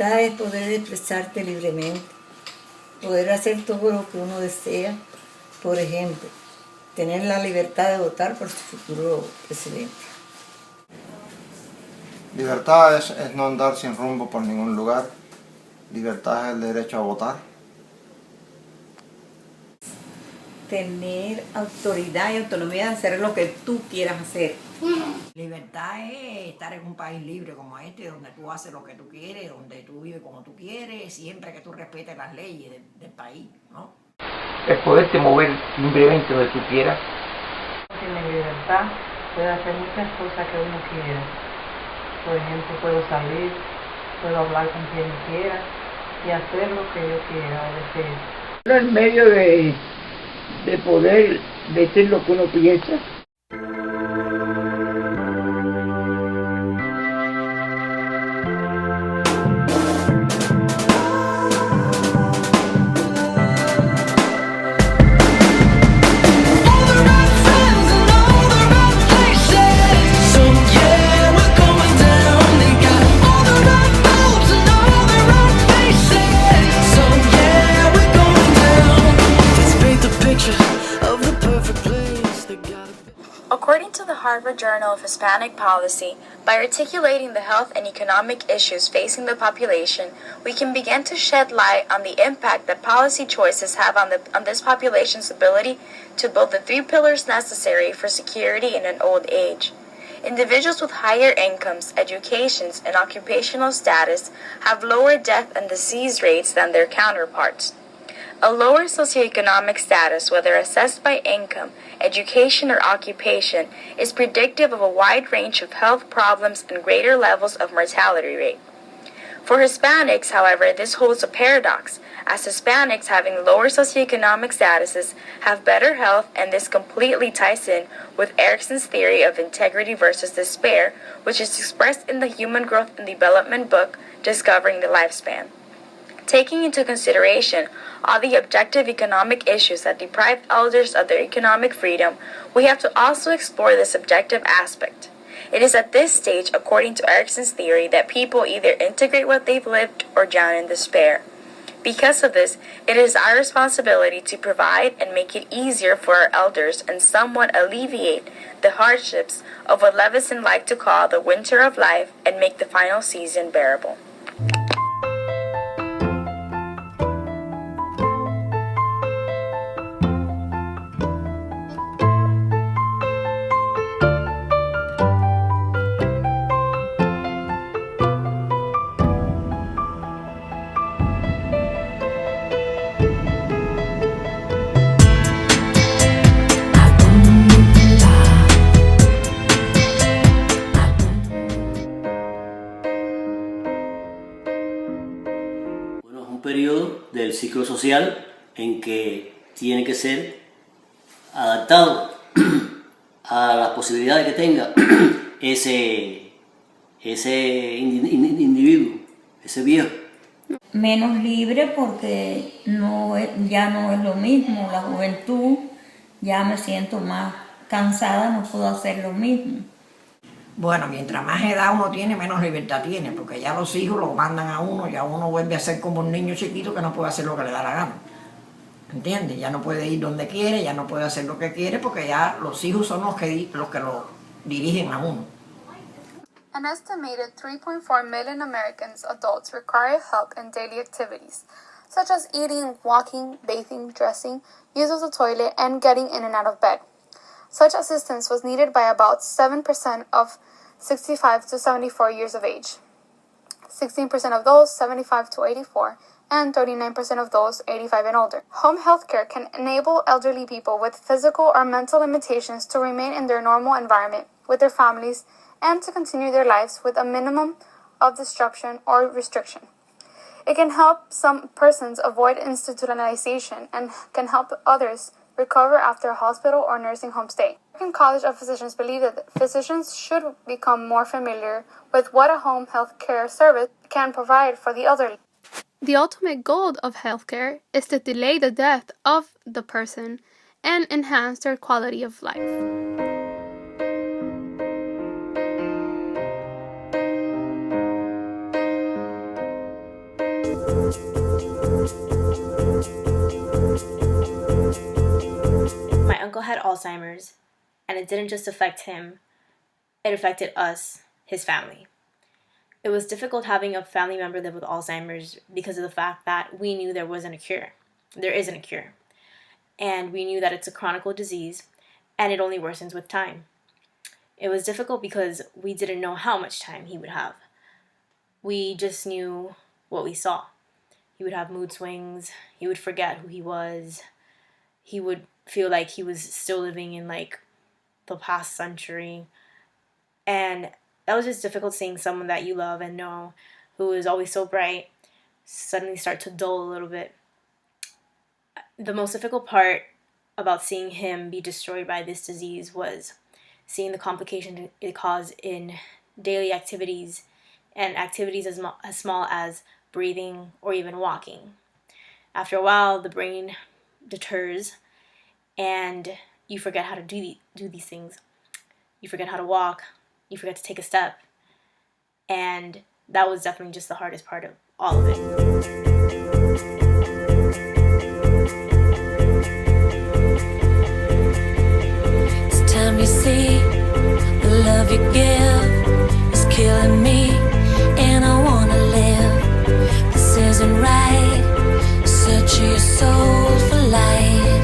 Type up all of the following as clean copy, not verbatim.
libertad es poder expresarte libremente, poder hacer todo lo que uno desea. Por ejemplo, tener la libertad de votar por su futuro presidente. Libertad es no andar sin rumbo por ningún lugar. Libertad es el derecho a votar. Tener autoridad y autonomía de hacer lo que tú quieras hacer. Libertad es estar en un país libre como este, donde tú haces lo que tú quieres, donde tú vives como tú quieres, siempre que tú respetes las leyes del país, ¿no? Es poderte mover libremente donde tú quieras. Tiene libertad, puede hacer muchas cosas que uno quiera. Por ejemplo, puedo salir, puedo hablar con quien quiera y hacer lo que yo quiera o desee. El medio de poder decir lo que uno piensa. According to the Harvard Journal of Hispanic Policy, by articulating the health and economic issues facing the population, we can begin to shed light on the impact that policy choices have on this population's ability to build the 3 pillars necessary for security in an old age. Individuals with higher incomes, educations, and occupational status have lower death and disease rates than their counterparts. A lower socioeconomic status, whether assessed by income, education, or occupation, is predictive of a wide range of health problems and greater levels of mortality rate. For Hispanics, however, this holds a paradox, as Hispanics having lower socioeconomic statuses have better health, and this completely ties in with Erikson's theory of integrity versus despair, which is expressed in the Human Growth and Development book, Discovering the Lifespan. Taking into consideration all the objective economic issues that deprive elders of their economic freedom, we have to also explore the subjective aspect. It is at this stage, according to Erikson's theory, that people either integrate what they've lived or drown in despair. Because of this, it is our responsibility to provide and make it easier for our elders and somewhat alleviate the hardships of what Levison liked to call the winter of life and make the final season bearable. Periodo del ciclo social en que tiene que ser adaptado a las posibilidades que tenga ese individuo, ese viejo. Menos libre porque ya no es lo mismo, la juventud, ya me siento más cansada, no puedo hacer lo mismo. Bueno, mientras más edad uno tiene, menos libertad tiene, porque ya los hijos lo mandan a uno, ya uno vuelve a ser como un niño chiquito que no puede hacer lo que le da la gana. ¿Entiendes? Ya no puede ir donde quiere, ya no puede hacer lo que quiere, porque ya los hijos son los que lo dirigen a uno. An estimated 3.4 million Americans adults require help in daily activities, such as eating, walking, bathing, dressing, use of the toilet, and getting in and out of bed. Such assistance was needed by about 7% of 65 to 74 years of age, 16% of those 75 to 84, and 39% of those 85 and older. Home health care can enable elderly people with physical or mental limitations to remain in their normal environment with their families and to continue their lives with a minimum of disruption or restriction. It can help some persons avoid institutionalization and can help others recover after a hospital or nursing home stay. The American College of Physicians believe that physicians should become more familiar with what a home health care service can provide for the elderly. The ultimate goal of healthcare is to delay the death of the person and enhance their quality of life. My uncle had Alzheimer's, and it didn't just affect him, it affected us, his family. It was difficult having a family member live with Alzheimer's because of the fact that we knew there wasn't a cure. There isn't a cure. And we knew that it's a chronic disease, and it only worsens with time. It was difficult because we didn't know how much time he would have. We just knew what we saw. He would have mood swings, he would forget who he was, he would feel like he was still living in like the past century. And that was just difficult seeing someone that you love and know who is always so bright suddenly start to dull a little bit. The most difficult part about seeing him be destroyed by this disease was seeing the complication it caused in daily activities and activities as small as breathing or even walking. After a while, the brain deters and you forget how to do these things. You forget how to walk, you forget to take a step, and that was definitely just the hardest part of all of it. You see, the love you give is killing me, and I wanna live. This isn't right. Search your soul for light.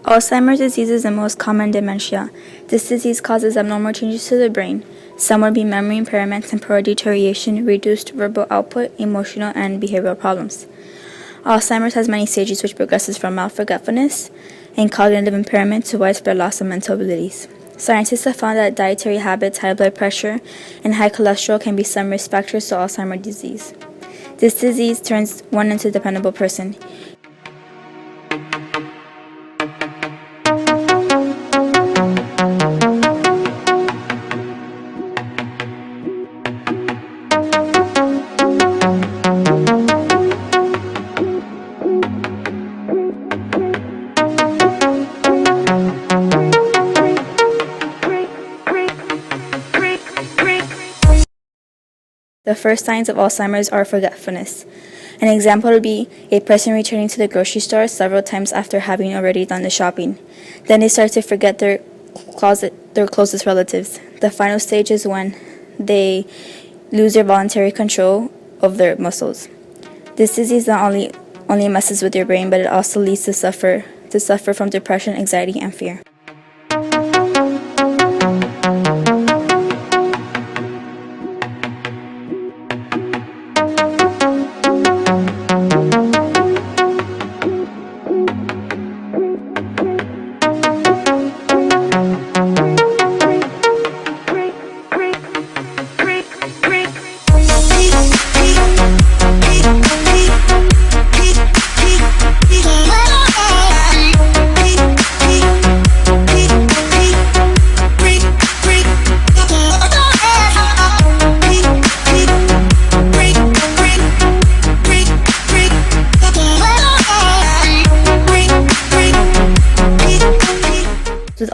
Alzheimer's disease is the most common dementia. This disease causes abnormal changes to the brain. Some would be memory impairment, temporal deterioration, reduced verbal output, emotional and behavioral problems. Alzheimer's has many stages, which progresses from mild forgetfulness and cognitive impairment to widespread loss of mental abilities. Scientists have found that dietary habits, high blood pressure, and high cholesterol can be some risk factors to Alzheimer's disease. This disease turns one into a dependable person. The first signs of Alzheimer's are forgetfulness. An example would be a person returning to the grocery store several times after having already done the shopping. Then they start to forget their closest relatives. The final stage is when they lose their voluntary control of their muscles. This disease not only messes with your brain, but it also leads to suffer from depression, anxiety, and fear.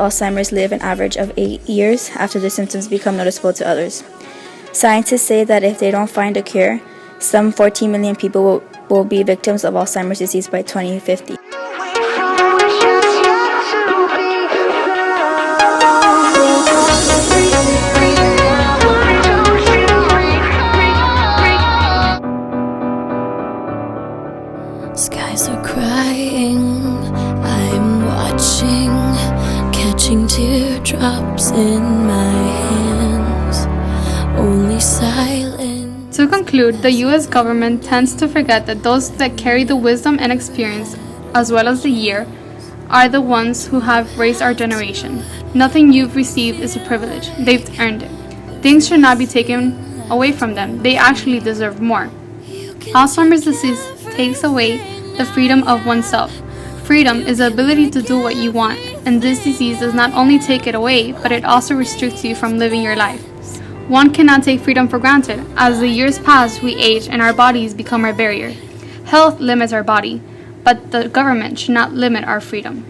Alzheimer's live an average of 8 years after the symptoms become noticeable to others. Scientists say that if they don't find a cure, some 14 million people will be victims of Alzheimer's disease by 2050. Skies are crying, I'm watching, catching teardrops in my hands, only silence. To conclude, the US government tends to forget that those that carry the wisdom and experience, as well as the year, are the ones who have raised our generation. Nothing you've received is a privilege. They've earned it. Things should not be taken away from them. They actually deserve more. Alzheimer's disease takes away the freedom of oneself. Freedom is the ability to do what you want, and this disease does not only take it away, but it also restricts you from living your life. One cannot take freedom for granted. As the years pass, we age and our bodies become our barrier. Health limits our body, but the government should not limit our freedom.